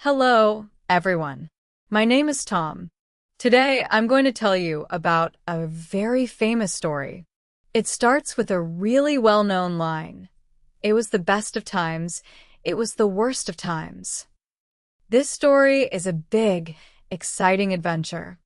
Hello, everyone. My name is Tom. Today, I'm going to tell you about a very famous story. It starts with a really well-known line. It was the best of times. It was the worst of times. This story is a big, exciting adventure.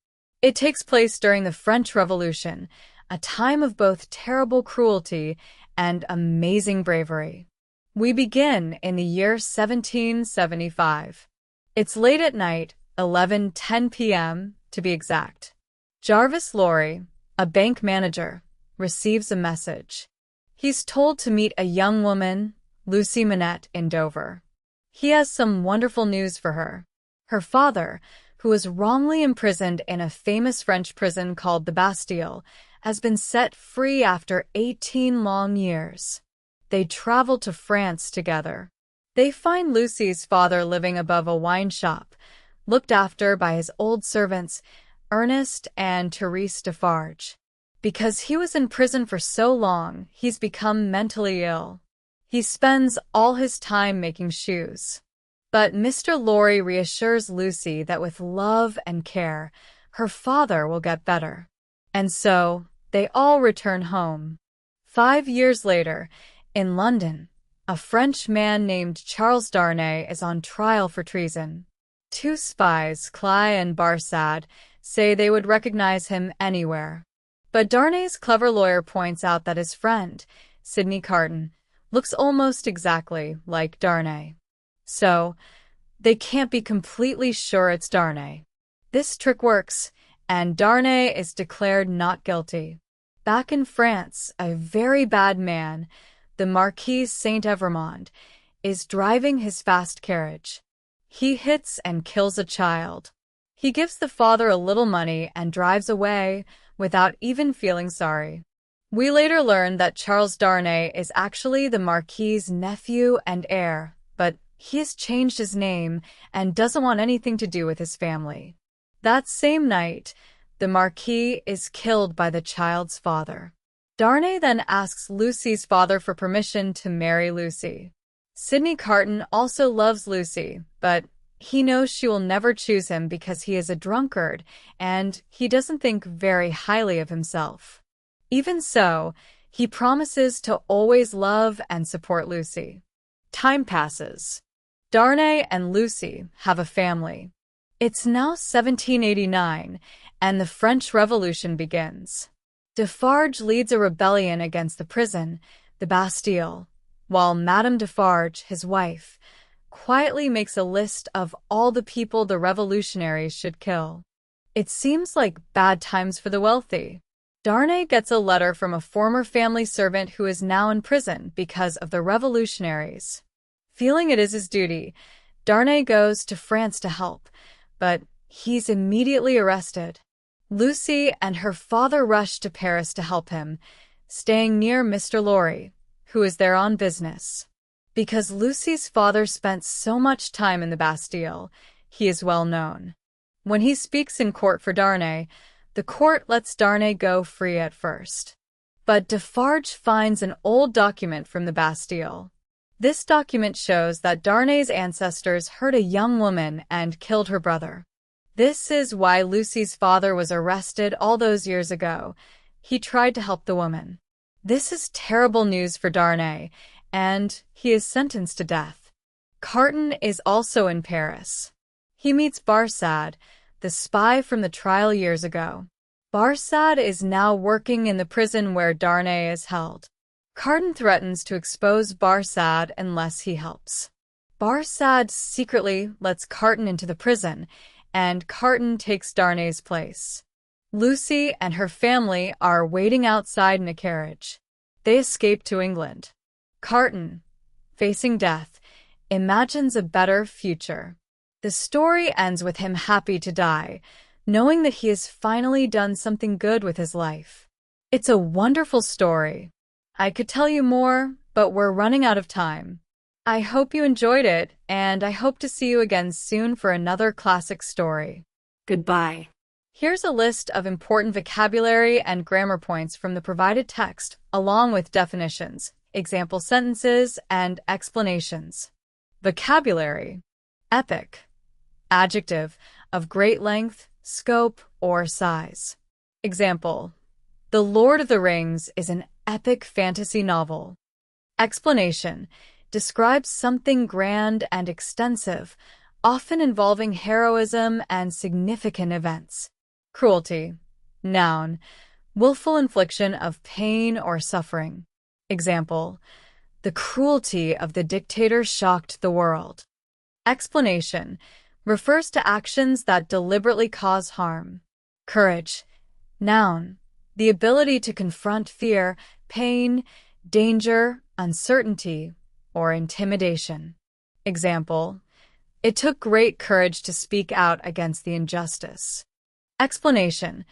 It takes place during the French Revolution, a time of both terrible cruelty and amazing bravery. We begin in the year 1775. It's late at night, 11:10 p.m. to be exact. Jarvis Lorry, a bank manager, receives a message. He's told to meet a young woman, Lucy Manette, in Dover. He has some wonderful news for her. Her father, who was wrongly imprisoned in a famous French prison called the Bastille, has been set free after 18 long years. They travel to France together. They find Lucy's father living above a wine shop, looked after by his old servants, Ernest and Therese Defarge. Because he was in prison for so long, he's become mentally ill. He spends all his time making shoes. But Mr. Lorry reassures Lucy that with love and care, her father will get better. And so, they all return home. 5 years later, in London, a French man named Charles Darnay is on trial for treason. Two spies, Cly and Barsad, say they would recognize him anywhere. But Darnay's clever lawyer points out that his friend, Sidney Carton, looks almost exactly like Darnay. So, they can't be completely sure it's Darnay. This trick works, and Darnay is declared not guilty. Back in France, a very bad man, the Marquis Saint-Evremond, is driving his fast carriage. He hits and kills a child. He gives the father a little money and drives away without even feeling sorry. We later learn that Charles Darnay is actually the Marquis's nephew and heir, but he has changed his name and doesn't want anything to do with his family. That same night, the Marquis is killed by the child's father. Darnay then asks Lucy's father for permission to marry Lucy. Sidney Carton also loves Lucy, but he knows she will never choose him because he is a drunkard and he doesn't think very highly of himself. Even so, he promises to always love and support Lucy. Time passes. Darnay and Lucy have a family. It's now 1789, and the French Revolution begins. Defarge leads a rebellion against the prison, the Bastille, while Madame Defarge, his wife, quietly makes a list of all the people the revolutionaries should kill. It seems like bad times for the wealthy. Darnay gets a letter from a former family servant who is now in prison because of the revolutionaries. Feeling it is his duty, Darnay goes to France to help, but he's immediately arrested. Lucy and her father rush to Paris to help him, staying near Mr. Lorry, who is there on business. Because Lucy's father spent so much time in the Bastille, he is well known. When he speaks in court for Darnay, the court lets Darnay go free at first. But Defarge finds an old document from the Bastille. This document shows that Darnay's ancestors hurt a young woman and killed her brother. This is why Lucy's father was arrested all those years ago. He tried to help the woman. This is terrible news for Darnay, and he is sentenced to death. Carton is also in Paris. He meets Barsad, the spy from the trial years ago. Barsad is now working in the prison where Darnay is held. Carton threatens to expose Barsad unless he helps. Barsad secretly lets Carton into the prison, and Carton takes Darnay's place. Lucy and her family are waiting outside in a carriage. They escape to England. Carton, facing death, imagines a better future. The story ends with him happy to die, knowing that he has finally done something good with his life. It's a wonderful story. I could tell you more, but we're running out of time. I hope you enjoyed it, and I hope to see you again soon for another classic story. Goodbye. Here's a list of important vocabulary and grammar points from the provided text, along with definitions, example sentences, and explanations. Vocabulary: epic, Adjective, of great length, scope, or size. Example, The Lord of the Rings is an epic fantasy novel. Explanation, describes something grand and extensive, often involving heroism and significant events. Cruelty, noun, willful infliction of pain or suffering. Example, The cruelty of the dictator shocked the world. Explanation, refers to actions that deliberately cause harm. Courage, noun, the ability to confront fear, pain, danger, uncertainty, or intimidation. Example, It took great courage to speak out against the injustice. Explanation,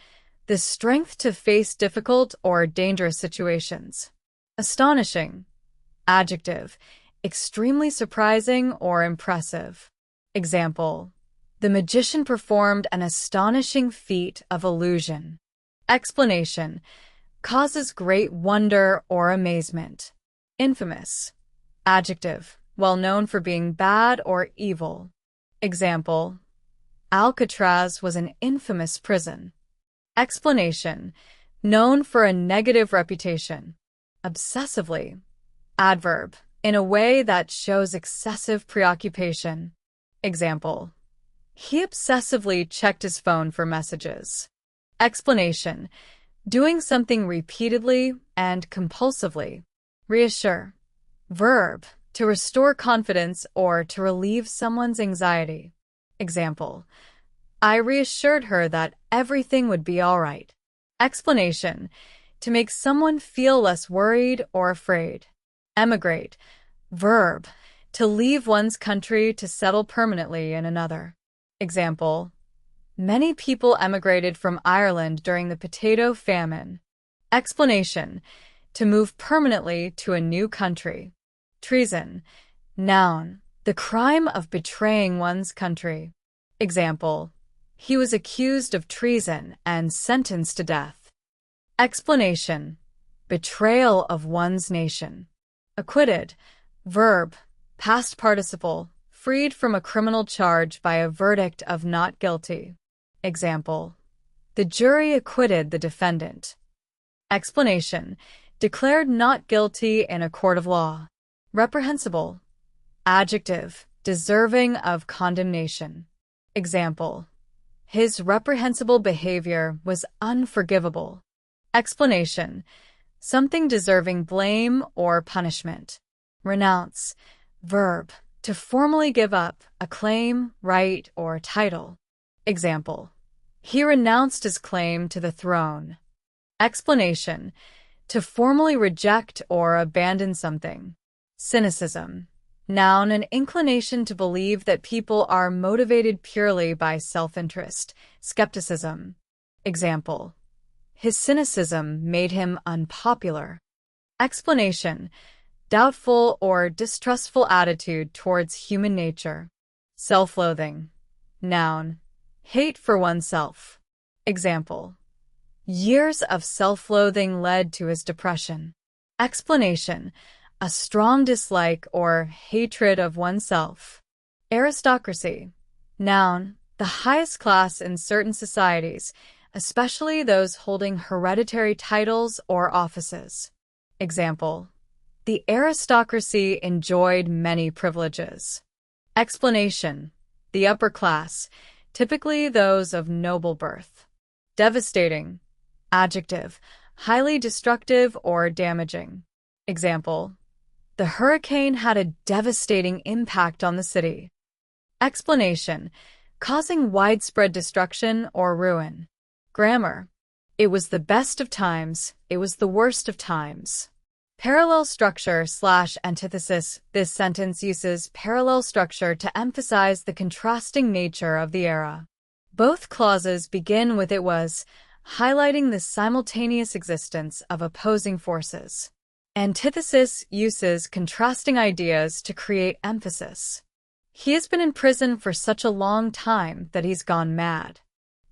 the strength to face difficult or dangerous situations. Astonishing, adjective, extremely surprising or impressive. Example, The magician performed an astonishing feat of illusion. Explanation, causes great wonder or amazement. Infamous, adjective, well known for being bad or evil. Example, Alcatraz was an infamous prison. Explanation, known for a negative reputation. Obsessively, adverb, in a way that shows excessive preoccupation. Example, He obsessively checked his phone for messages. Explanation, doing something repeatedly and compulsively. Reassure, verb, to restore confidence or to relieve someone's anxiety. Example, I reassured her that everything would be all right. Explanation, to make someone feel less worried or afraid. Emigrate, verb, to leave one's country to settle permanently in another. Example, many people emigrated from Ireland during the potato famine. Explanation, to move permanently to a new country. Treason, noun, the crime of betraying one's country. Example, he was accused of treason and sentenced to death. Explanation, betrayal of one's nation. Acquitted, verb, past participle, freed from a criminal charge by a verdict of not guilty. Example, the jury acquitted the defendant. Explanation, declared not guilty in a court of law. Reprehensible, adjective, deserving of condemnation. Example, his reprehensible behavior was unforgivable. Explanation, something deserving blame or punishment. Renounce, verb, to formally give up a claim, right, or title. Example, he renounced his claim to the throne. Explanation, to formally reject or abandon something. Cynicism, noun, an inclination to believe that people are motivated purely by self-interest. Skepticism. Example, his cynicism made him unpopular. Explanation, doubtful or distrustful attitude towards human nature. Self-loathing, noun, hate for oneself. Example, years of self-loathing led to his depression. Explanation, a strong dislike or hatred of oneself. Aristocracy, noun, the highest class in certain societies, especially those holding hereditary titles or offices. Example, the aristocracy enjoyed many privileges. Explanation, the upper class, typically those of noble birth. Devastating, adjective, highly destructive or damaging. Example, the hurricane had a devastating impact on the city. Explanation, causing widespread destruction or ruin. Grammar, it was the best of times, it was the worst of times. Parallel structure / antithesis. This sentence uses parallel structure to emphasize the contrasting nature of the era. Both clauses begin with "it was," highlighting the simultaneous existence of opposing forces. Antithesis uses contrasting ideas to create emphasis. He has been in prison for such a long time that he's gone mad.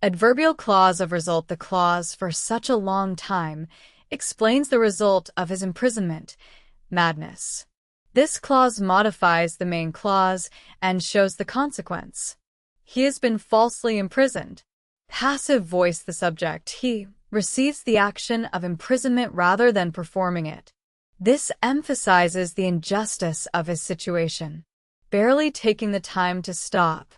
Adverbial clause of result. The clause "for such a long time" explains the result of his imprisonment, madness. This clause modifies the main clause and shows the consequence. He has been falsely imprisoned. Passive voice the subject. He receives the action of imprisonment rather than performing it. This emphasizes the injustice of his situation. Barely taking the time to stop.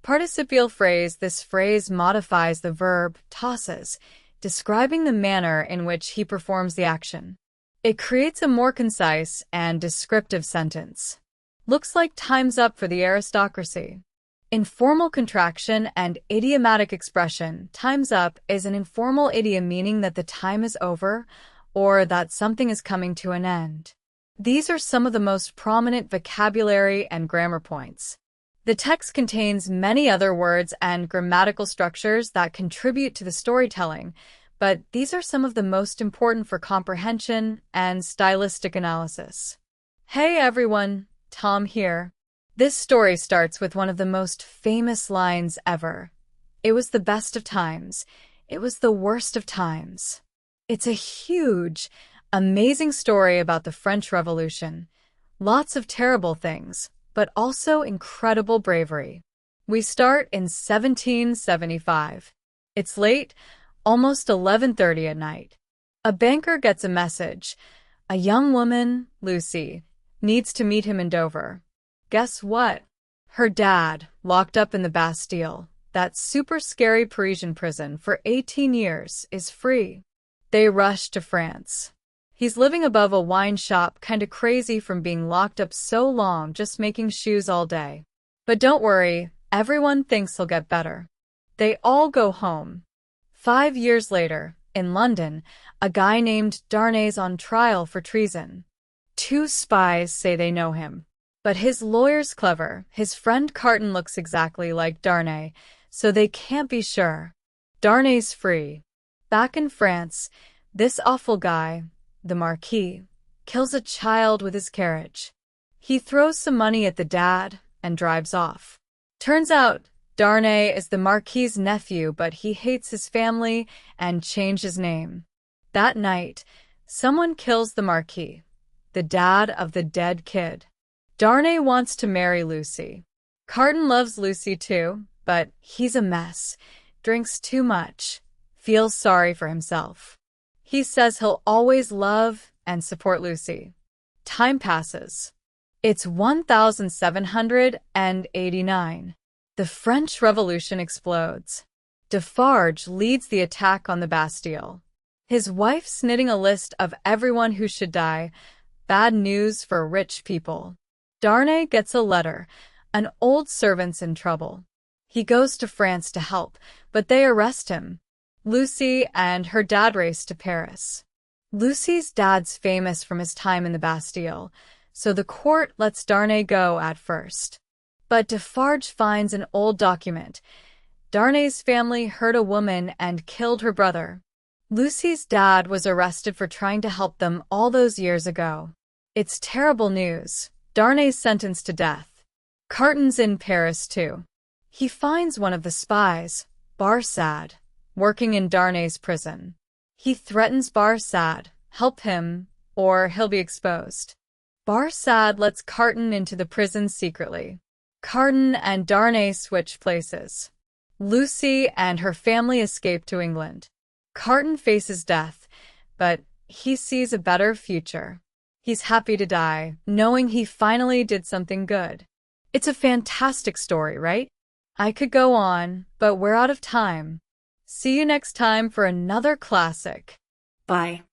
Participial phrase. This phrase modifies the verb tosses, describing the manner in which he performs the action. It creates a more concise and descriptive sentence. Looks like time's up for the aristocracy. Informal contraction and idiomatic expression. Time's up is an informal idiom meaning that the time is over or that something is coming to an end. These are some of the most prominent vocabulary and grammar points. The text contains many other words and grammatical structures that contribute to the storytelling, but these are some of the most important for comprehension and stylistic analysis. Hey everyone, Tom here. This story starts with one of the most famous lines ever. It was the best of times. It was the worst of times. It's a huge, amazing story about the French Revolution. Lots of terrible things, but also incredible bravery. We start in 1775. It's late, almost 11:30 at night. A banker gets a message. A young woman, Lucy, needs to meet him in Dover. Guess what? Her dad, locked up in the Bastille, that super scary Parisian prison for 18 years, is free. They rush to France. He's living above a wine shop, kinda crazy from being locked up so long, just making shoes all day. But don't worry, everyone thinks he'll get better. They all go home. 5 years later, in London, a guy named Darnay's on trial for treason. 2 spies say they know him. But his lawyer's clever. His friend Carton looks exactly like Darnay, so they can't be sure. Darnay's free. Back in France, this awful guy, the Marquis, kills a child with his carriage. He throws some money at the dad and drives off. Turns out, Darnay is the Marquis's nephew, but he hates his family and changed his name. That night, someone kills the Marquis, the dad of the dead kid. Darnay wants to marry Lucy. Carton loves Lucy too, but he's a mess, drinks too much, feels sorry for himself. He says he'll always love and support Lucy. Time passes. It's 1789. The French Revolution explodes. Defarge leads the attack on the Bastille. His wife's knitting a list of everyone who should die. Bad news for rich people. Darnay gets a letter. An old servant's in trouble. He goes to France to help, but they arrest him. Lucy and her dad race to Paris. Lucy's dad's famous from his time in the Bastille, so the court lets Darnay go at first. But Defarge finds an old document. Darnay's family hurt a woman and killed her brother. Lucy's dad was arrested for trying to help them all those years ago. It's terrible news. Darnay's sentenced to death. Carton's in Paris too. He finds one of the spies, Barsad, working in Darnay's prison. He threatens Barsad, help him, or he'll be exposed. Barsad lets Carton into the prison secretly. Carton and Darnay switch places. Lucy and her family escape to England. Carton faces death, but he sees a better future. He's happy to die, knowing he finally did something good. It's a fantastic story, right? I could go on, but we're out of time. See you next time for another classic. Bye.